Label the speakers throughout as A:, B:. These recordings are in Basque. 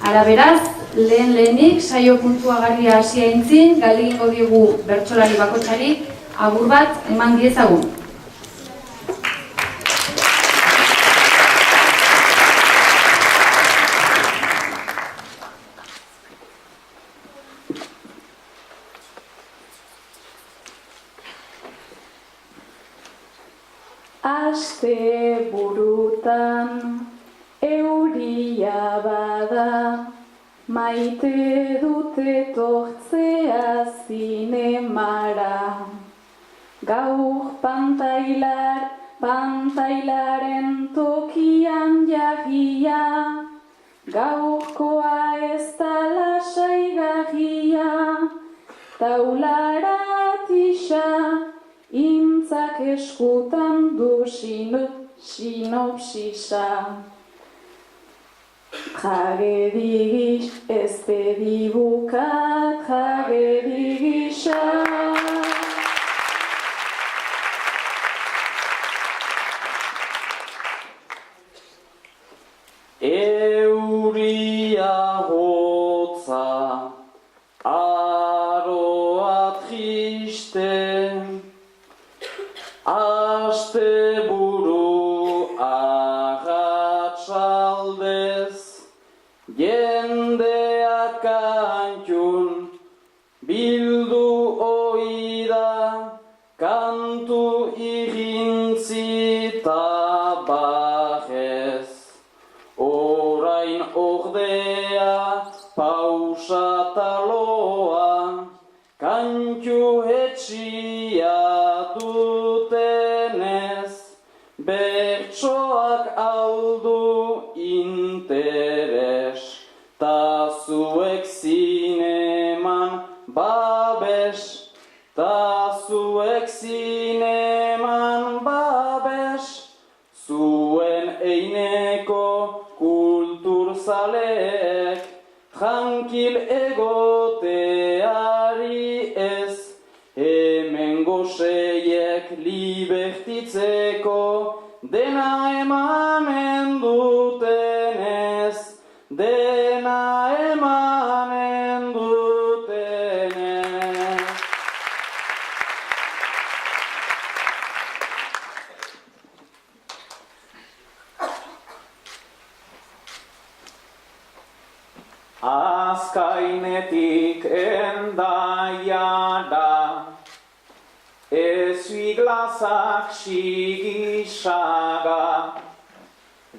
A: Ara beraz, lehenik saio puntuagarria hasia aintzin, galdegingo diegu bertsolari bakoitzari agur bat eman diezagun.
B: Aste burutan euria bada, maite dute tortzea zinemara. Gaur pantailaren tokian jagia, gaurkoa ez da lasaigarria, taulara tisa, intzak eskutan du sinopsisa. Tragedi ez bedibukat, tragedi gisa.
C: Euria hotza, aroa triste, aste buru arratsaldez, jendeak kantxun bildu oida, kantu irintzi tabajez. Orain ordea pausa taloa, kantxu etxia dutenez, bertsoak aldu interes, ta zuek zineman babes, ta zuek zineman babes, zuen eineko kulturzaleek, tranquil egoteari ez, hemen goseiek libertitzeko, dena emanen dutenez, dena emanen dutenez. Azkainetik endaiara, ezuiglazak sigisaga,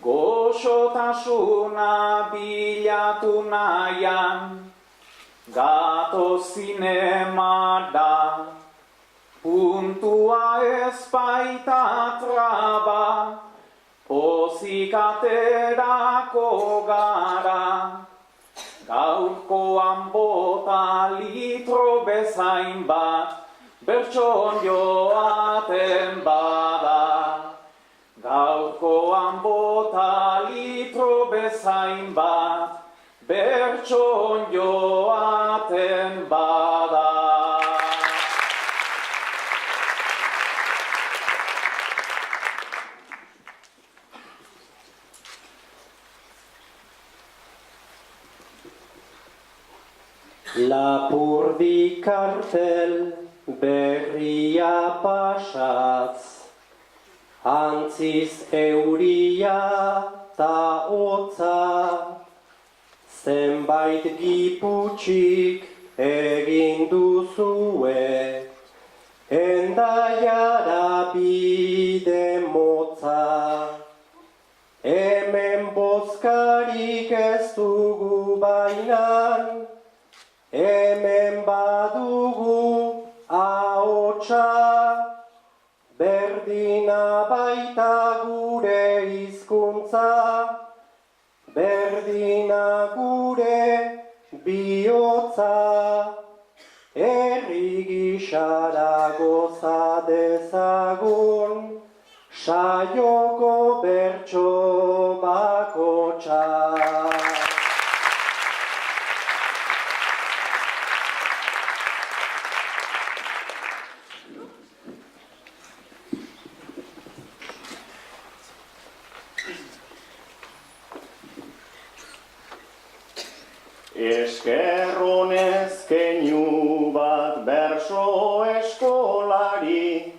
C: goxotasuna bilatu nahian, gato zinemara, puntua ez baita traba, pozik aterako gara. Gaurkoan bota litro bezain bat, bertson joaten bada. Gaurkoan bota litro bezain bat, bertson joaten bada. Lapurdi kartel berria pasatz, antziz euria ta hotza, zenbait giputxik egin duzue, endaiara bide motza. Hemen bozkarik ez dugu bainan, hemen badugu ahotsa, berdina baita gure hizkuntza, berdina gure bihotza, herri gisara goza dezagun, saioko bertso bakotsa. Eskerronez keinu bat berso eskolari,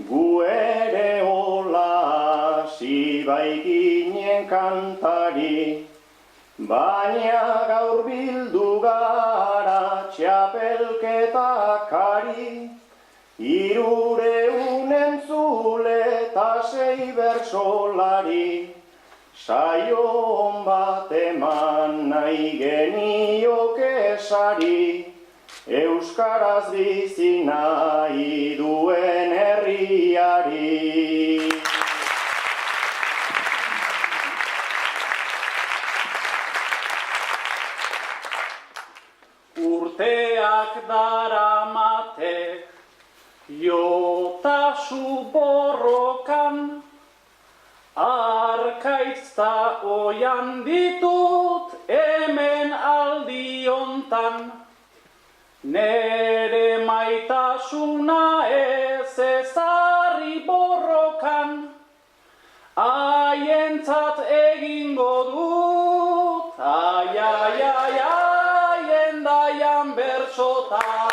C: gu ere hola hasi baikinen kantari, baina gaur bildu gara txapelketakari, 300 entzule eta 6 bersolari, saio on bat eman nahi genioke sari, euskaraz bizi nahi duen herriari. Urteak daramatek jotasu borrokan, arkaitza oian ditut hemen aldi hontan, nere maitasuna ez ezarri borrokan, haientzat egingo dut, ai, ai, ai, ai, endaian bertsotan.